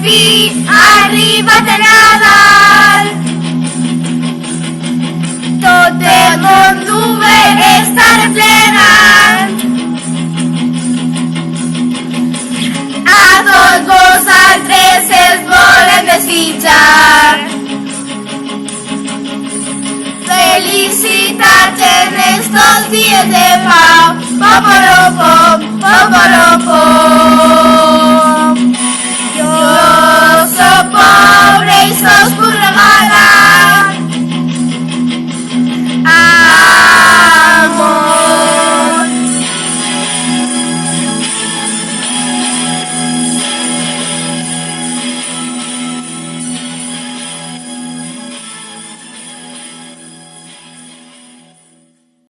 fi ha arribat el Nadal. Tot el MONTDUVER està replegant. A tots vosaltres els volem desitjar felicitats en estos dies de pau.